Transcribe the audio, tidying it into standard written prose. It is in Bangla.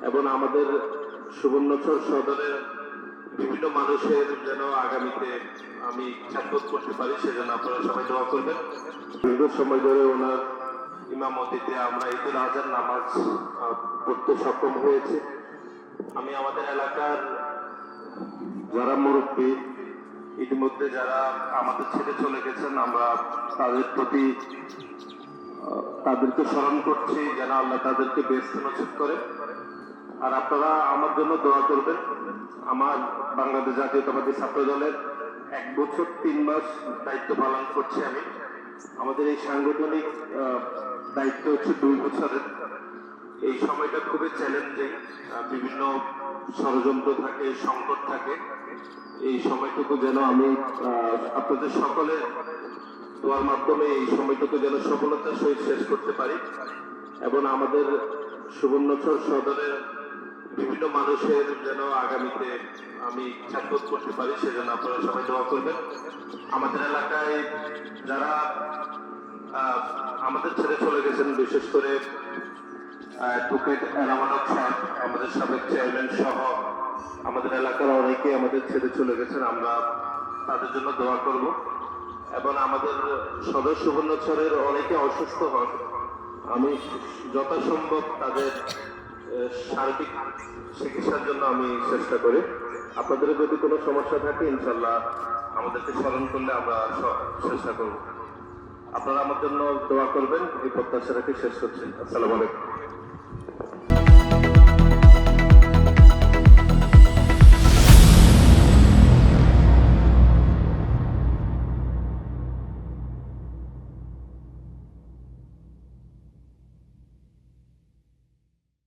এবং আমাদের সুবর্ণচর সদরের বিভিন্ন মানুষের যেন আগামীতে আমি খেদমত করতে পারি, সেজন্য আপনারা সবাই দোয়া করবেন। দীর্ঘ সময় ধরে ওনার ইমামতিতে আমরা ঈদুল আজহার নামাজ পড়তে সক্ষম হয়েছে। আমি আমাদের এলাকার যারা মুরব্বী ইতিমধ্যে যারা আমাদের ছেড়ে চলে গেছেন, আমরা তাদের প্রতি তাদেরকে স্মরণ করছি যেন আল্লাহ তাদেরকে বেহেশতে নসিব করে। আর আপনারা আমার জন্য দোয়া করবেন। আমার বাংলাদেশ জাতীয়তাবাদী ছাত্র দলের 1 বছর 3 মাস দায়িত্ব পালন করছি আমি। আমাদের এই সাংগঠনিক দায়িত্ব হচ্ছে 2 বছরের। এই সময়টা খুবই চ্যালেঞ্জিং, বিভিন্ন ষড়যন্ত্র থাকে, সংকট থাকে। এই সময়টুকু যেন আমি আপনাদের সকলের দোয়ার মাধ্যমে এই সময়টুকু যেন সফলতার সহিত শেষ করতে পারি এবং আমাদের সুবর্ণচর সদরের বিভিন্ন মানুষের যেন আগামীতে আমি খেদমত করতে পারি, সেজন্য আপনারা সবাই দোয়া করবেন। আমাদের এলাকায় যারা আমাদের ছেড়ে চলে গেছেন, বিশেষ করে অ্যাডভোকেট এনামুল হক সাহেব, আমাদের সাবেক চেয়ারম্যান সহ আমাদের এলাকার অনেকে আমাদের ছেড়ে চলে গেছেন, আমরা তাদের জন্য দোয়া করব। এবং আমাদের সদর সুবর্ণচরের অনেকে অসুস্থ হন, আমি যথাসম্ভব তাদের সার্বিক চিকিৎসার জন্য আমি চেষ্টা করি। আপনাদের যদি কোনো সমস্যা থাকে ইনশাল্লাহ আমাদেরকে স্মরণ করলে আমরা চেষ্টা করব। আপনারা আমার জন্য দোয়া করবেন, এই প্রত্যাশা রেখে শেষ করছি। আসসালামু আলাইকুম।